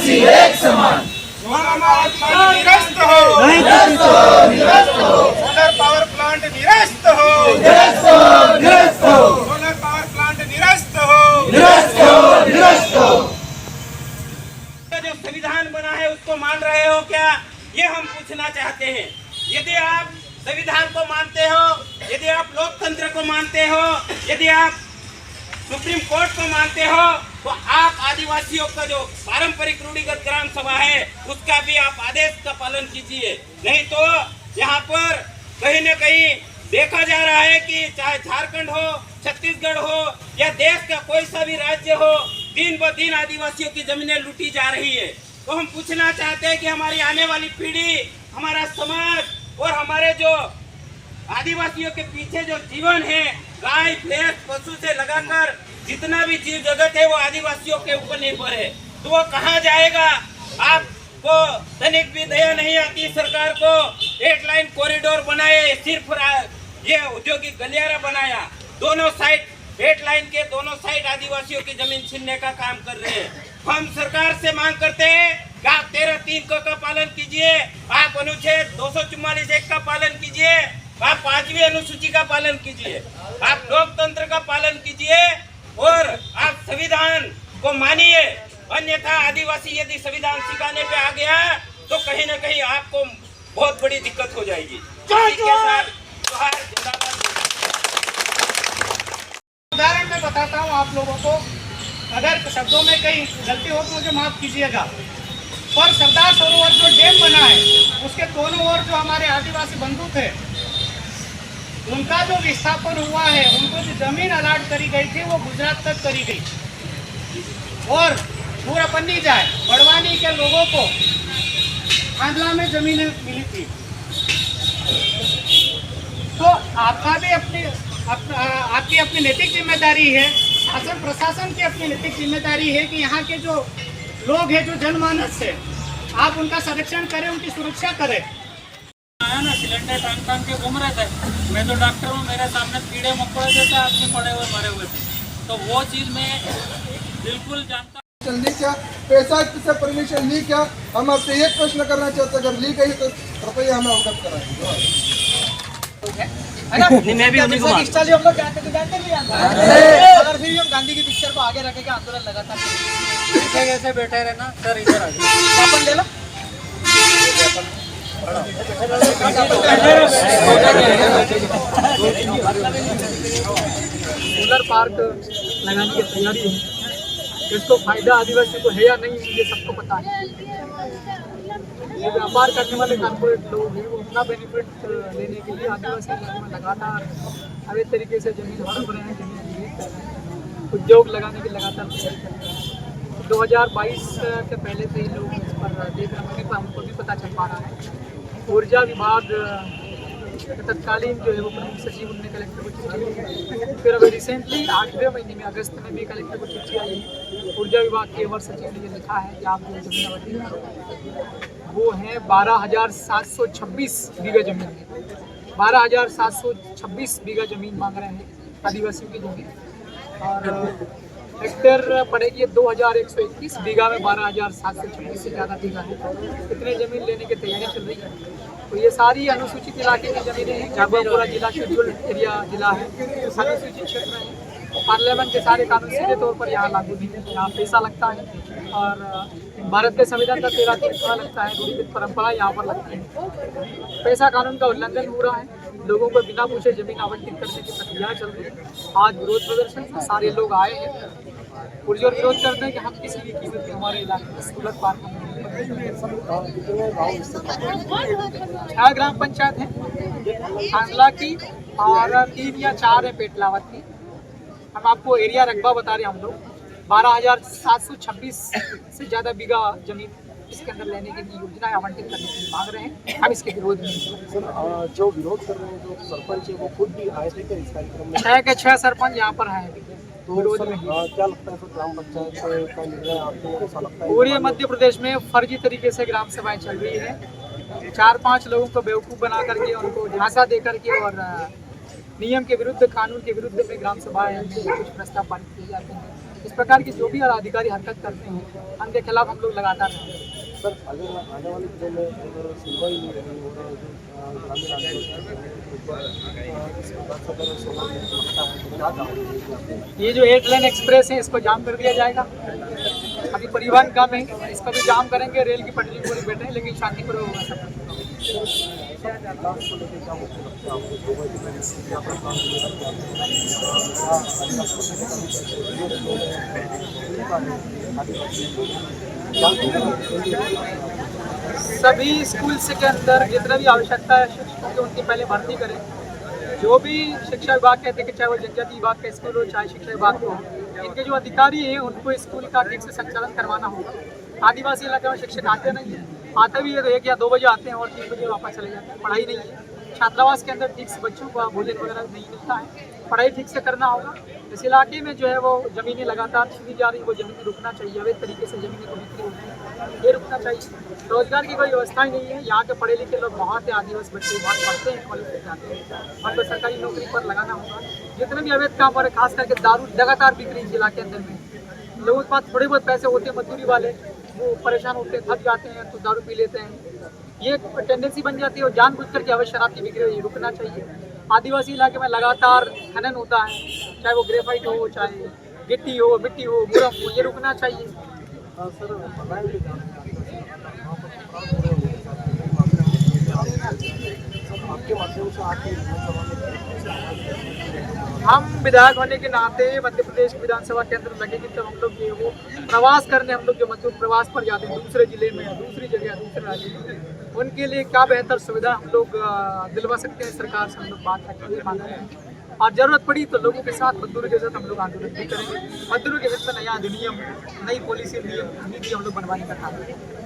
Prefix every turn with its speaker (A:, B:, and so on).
A: आदिवासी एक समान।
B: निरस्त हो, सोलर पावर प्लांट निरस्त हो, सोलर पावर प्लांट निरस्त हो। जो संविधान बना है उसको मान रहे हो क्या, ये हम पूछना चाहते हैं। यदि आप संविधान को मानते हो, यदि आप लोकतंत्र को मानते हो, यदि आप सुप्रीम कोर्ट को मानते हो, तो आप आदिवासियों का जो पारंपरिक रूढ़िगत ग्राम सभा है उसका भी आप आदेश का पालन कीजिए। नहीं तो यहाँ पर कहीं न कहीं देखा जा रहा है कि चाहे झारखंड हो, छत्तीसगढ़ हो या देश का कोई सा भी राज्य हो, दिन ब दिन आदिवासियों की जमीनें लूटी जा रही है। तो हम पूछना चाहते हैं कि हमारी आने वाली पीढ़ी, हमारा समाज और हमारे जो आदिवासियों के पीछे जो जीवन है, गाय भैंस पशु से लगाकर जितना भी जीव जगत है वो आदिवासियों के ऊपर निर्भर है, तो वो कहाँ जाएगा। आपको तनिक भी दया नहीं आती सरकार को। 8 लाइन कॉरिडोर बनाए, सिर्फ ये औद्योगिक गलियारा बनाया, दोनों साइड 8 लाइन के दोनों साइड आदिवासियों की जमीन छीनने का काम कर रहे हैं। हम सरकार से मांग करते हैं कि आप 13(3) का पालन कीजिए, आप अनुच्छेद 244(1) का पालन कीजिए, आप 5वीं अनुसूची का पालन कीजिए, आप लोकतंत्र का पालन कीजिए और आप संविधान को मानिए। अन्यथा आदिवासी यदि संविधान सिखाने पे आ गया तो कहीं न कहीं आपको बहुत बड़ी दिक्कत हो जाएगी। उदाहरण मैं बताता हूँ आप लोगों को, अगर शब्दों में कहीं गलती हो तो मुझे माफ कीजिएगा, पर सरदार सरोवर जो डैम बना है उसके दोनों ओर जो हमारे आदिवासी बंधु थे उनका जो विस्थापन हुआ है, उनको जो जमीन अलाट करी गई थी वो गुजरात तक करी गई और पूरा पन्नी जाए बड़वानी के लोगों को खांडला में जमीनें मिली थी। तो आपका भी आपकी अपनी नैतिक जिम्मेदारी है, शासन प्रशासन की अपनी नैतिक जिम्मेदारी है कि यहाँ के जो लोग हैं, जो जनमानस है, आप उनका संरक्षण करें, उनकी सुरक्षा करें।
C: आया ना सिलेंडर टांग के घूम रहे थे, मैं तो डॉक्टर हूँ, मेरे सामने कीड़े मकोड़े जैसे आदमी पड़े हुए मरे हुए थे, तो वो चीज़ मैं बिल्कुल जानता।
D: ली क्या पैसा से परमिशन ली क्या, हम आपसे एक प्रश्न करना चाहते हैं, अगर ली गई तो कृपया हमें अवगत कराएं।
C: मैं भी उन्हीं को
E: हम लोग जानते अगर फिर हम गांधी की पिक्चर को आगे रखेंगे, आंदोलन लगातार
C: कैसे बैठे रहना सर, इधर आ
E: ज्ञापन ले लो।
C: सोलर पार्क लगाने की तैयारी है, इसको फायदा आदिवासी को है या नहीं ये सबको पता है। ये व्यापार करने वाले कॉर्पोरेट लोग हैं, वो अपना बेनिफिट लेने के लिए आदिवासी इलाके में लगातार अवैध तरीके से जमीन हड़प रहे हैं, जमीन खरीद कर रहे हैं, उद्योग लगाने की लगातार तैयारी कर रहे हैं। 2022 के पहले से ही लोग इस पर देख रहे हैं, हमको भी पता चल पा रहा है। ऊर्जा विभाग तत्कालीन जो है वो प्रमुख सचिव, उनने कलेक्टर को चिट्ठी दी। फिर अभी रिसेंटली 8वें महीने में अगस्त में भी कलेक्टर को चिट्ठी आई। ऊर्जा विभाग के अवर सचिव ने ये लिखा है कि आप जो जमीन आवंटित करो वो है 12,726 बीघा जमीन है। 12,726 बीघा जमीन मांग रहे हैं आदिवासियों की जमीन, और हेक्टेयर पड़ेगी 2,121 बीघा में 12,726 से ज़्यादा बीघा है। इतने ज़मीन लेने की तैयारी चल रही है। तो ये सारी अनुसूचित इलाके की ज़मीनें हैं। जागवापुरा जिला शेड्यूल एरिया जिला है, अनुसूचित क्षेत्र है। पार्लियामेंट के सारे कानून सीधे तौर पर यहाँ लागू नहीं है, यहाँ पैसा लगता है और भारत के संविधान का 13 लगता है, रूढ़िगत परंपरा यहाँ पर लगती है। पैसा कानून का उल्लंघन हो रहा है, लोगों को बिना पूछे जमीन आवंटित करने की प्रक्रिया चल रही है। आज विरोध प्रदर्शन सारे लोग आए हैं, पुरजोर विरोध करते हैं कि हम किसी भी कीमत में हमारे इलाके में सोलर पार्क 6 ग्राम पंचायत है खांडला की और 3 या 4 है पेटलावत की। हम आपको एरिया रकबा बता रहे हैं, हम लोग 12,726 से ज़्यादा बीघा जमीन इसके अंदर लेने की योजना आवंटित करने की मांग रहे हैं। हम इसके विरोध में
F: सर, जो विरोध कर रहे हैं जो सरपंच है वो खुद भी आए थे क्या इस कार्यक्रम में?
C: 6 के 6 सरपंच यहाँ पर हैं।
F: तो सर क्या लगता है ग्राम पंचायत का निर्णय आपको ऐसा लगता है?
C: पूरे मध्य प्रदेश में फर्जी तरीके से ग्राम सभाएं चल रही है। 4-5 लोगों को बेवकूफ़ बना करके, उनको झांसा दे करके और नियम के विरुद्ध, कानून के विरुद्ध में ग्राम सभाएं में कुछ प्रस्ताव पारित किए जाते हैं। इस प्रकार की जो भी अधिकारी हरकत करते हैं उनके खिलाफ हम लोग लगातार
F: सर आने वाले दिनों में अगर सुनवाई नहीं रही और ग्रामीण आदिवासी
C: ये जो 8 लेन एक्सप्रेस है इसको जाम कर दिया जाएगा। अभी परिवहन कम है, इसको भी जाम करेंगे। रेल की पटरी पूरी बैठे हैं लेकिन शांतिपूर्वक होगा सब। सभी स्कूल से के अंदर जितना भी आवश्यकता है शिक्षकों की उनकी पहले भर्ती करें। जो भी शिक्षा विभाग कहते हैं कि चाहे वो जनजाति विभाग का स्कूल हो चाहे शिक्षा विभाग हो, इनके जो अधिकारी हैं उनको स्कूल का ठीक से संचालन करवाना होगा। आदिवासी इलाके में शिक्षक आते नहीं हैं, आते भी है तो 1 या 2 बजे आते हैं और 3 बजे वापस चले जाते हैं। पढ़ाई नहीं है, छात्रावास के अंदर ठीक से बच्चों को भोजन वगैरह नहीं मिलता है। पढ़ाई ठीक से करना होगा। इस इलाके में जो है वो ज़मीनें लगातार छीनी जा रही, वो ज़मीन रुकना चाहिए। अवैध तरीके से ज़मीनें को बिक्री होती है, ये रुकना चाहिए। रोजगार की कोई व्यवस्था ही नहीं है। यहाँ के पढ़े लिखे लोग बहुत है, आदिवासी बच्चे बहुत पढ़ते हैं, कॉलेज में जाते हैं, उनको सरकारी नौकरी पर लगाना होगा। जितने भी अवैध काम हो रहे, खास करके दारू लगातार बिक रही है इलाके अंदर में। लोगों के पास थोड़े बहुत पैसे होते हैं, मजदूरी वाले वो परेशान होते हैं, थक जाते हैं तो दारू पी लेते हैं। ये टेंडेंसी बन जाती है और जानबूझकर के अवैध शराब की बिक्री ये रुकना चाहिए। आदिवासी इलाके में लगातार खनन होता है, चाहे वो ग्रेफाइट हो, चाहे गिट्टी हो, मिट्टी हो, मुरम हो, ये रुकना चाहिए।
F: सर बनाए भी जाने आपके माध्यम से आपके
C: हम विधायक होने के नाते मध्य प्रदेश विधानसभा के अंदर लगेगी तो हम लोग ये वो प्रवास करने, हम लोग जो मजदूर प्रवास पर जाते हैं दूसरे जिले में, दूसरी जगह, दूसरे राज्य में, उनके लिए क्या बेहतर सुविधा हम लोग दिलवा सकते हैं। सरकार से हम लोग बात करके मांग रहे हैं और जरूरत पड़ी तो लोगों के साथ, मजदूरों के साथ हम लोग आंदोलन भी करेंगे। मजदूरों के हित में नया अधिनियम, नई पॉलिसी, नियम, नीति हम लोग बनवाने का काम करेंगे।